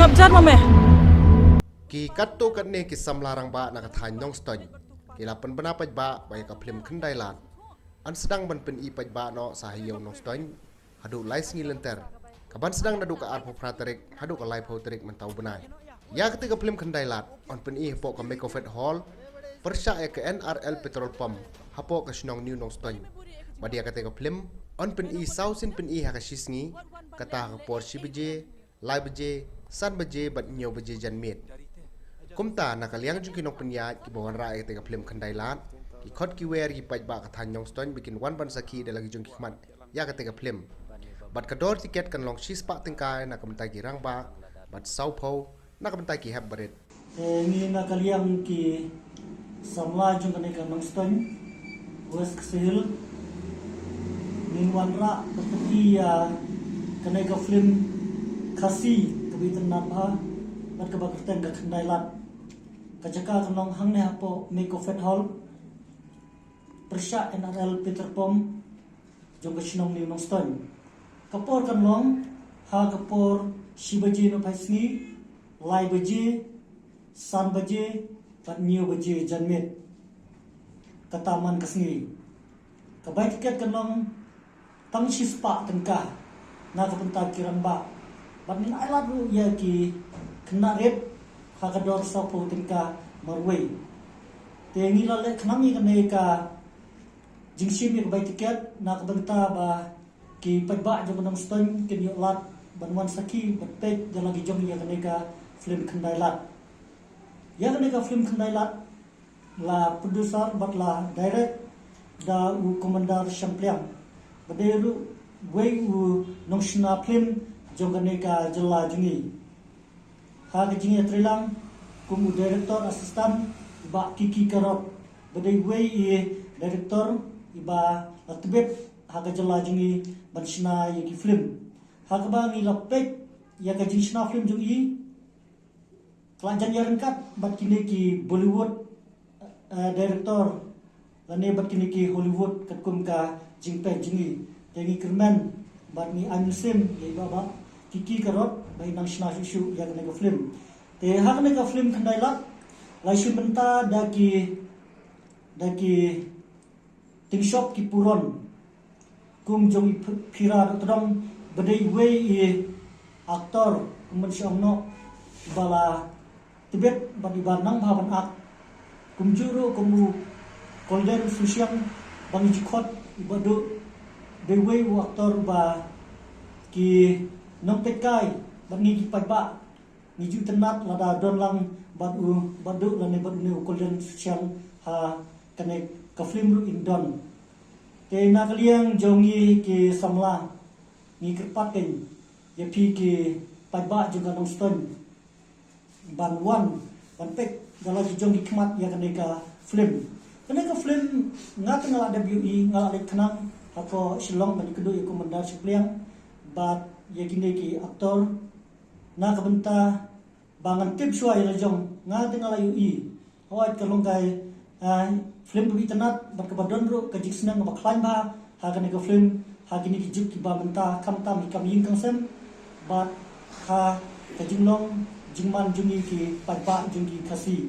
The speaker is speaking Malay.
ngapjar mame. Ki katto katne ki samlarang ba nak thain nong ston. Ki lapan benapaj ba bai ka film kendai lat. An sedang ban pen ipaj ba no sahiyau nong ston. Hadu lais ngilenter. Kaban sedang nadu ka arpo praterik hadu ka live hoterik mentau benai. Ya ketika film kendai lat on pen i po ka Mekofet Hall. Persya ke NRL petrol pump hapo ka snong new nong ston. Badia ketika film on pen i sausin pen i hakashisngi kata ka por shibeje live beje san beje bat nyo beje janmit. Kumta nakaliang jung kinok penyat ki bawan rakyat tega film kendai lat ki khot ki wer ki paj ba ka than nyong ston bikin wan ban saki de lagi jung ki khmat ya ka tega film bat ka dor tiket kan long shis pa tengkai na kam ki rang ba bat sau pho na kam ki heb baret ni nakaliang ki samla jung kan ka nong ston wes ksehil nin wan ra peti ya kanai ka film khasi kabitan na pa bat ka bakten ka kendai lat kajaka kanong hang ne hapo Mekofet Hall persya NRL Peter Pom jong kasnong ni nong ston kapor kanlong ha kapor shibaji no paisni lai baji san baji pat new baji janmit kataman kasngi kabai tiket kanlong tang shispa tengka na kapenta kirang ba bat min ailat ru ya ki kena red hakador sapo tingka marway tengi lale khnami kane ka jingsim mi bai tiket na kabenta ba ki padba jo banang ston kin yo lat banwan saki batek de lagi jong ya kane ka film khandai lat ya kane ka film khandai lat la producer bat la direct da u komandar champliang baderu wei u nongsna film jong kane ka jalla jungi Haga jingi trilang kumu director assistant ba kiki karot badai wei i director iba atbet haga jala jingi banshna yaki film haga ba ngi lapek yaka jingsna film jungi kelanjan yarengkat bat kini ki Bollywood director lane bat kini ki Hollywood katkum ka jingpe jingi tengi kerman bat ni ansim ye baba kiki karot bai nang shna shu ya ka film te ha ka film khandai lat lai shu benta daki ting shop ki puron kum jong phira todong badai wei e aktor kumun shongno bala tibet badi banang bhavan ak kum juru kumu golden susyang bang jikhot ibadu de wei aktor ba ki nong tekai bangi ki padba ni ju tenat lada don lang badu lane badu ne golden siang ha kane ka film ru indon te na kaliang jongi ki samla ni kerpaten ye pi ki padba juga nong ston ban wan ban pek dala ji jongi khmat ya kane ka film ngat ngala WE ngala le khnang ako shillong ban kudu ye komandar sipliang bat ye kini ki aktor na kabenta bangan tip shua ya jong nga tengala UI hawat kalongkai film bi tanat bat kabadon ro kajik senang ba klan ba ha kan ka film ha kini ki juk ki ba menta kamta mi kam yin kangsem bat ha kajing nong jingman jungi ki padba jungi kasi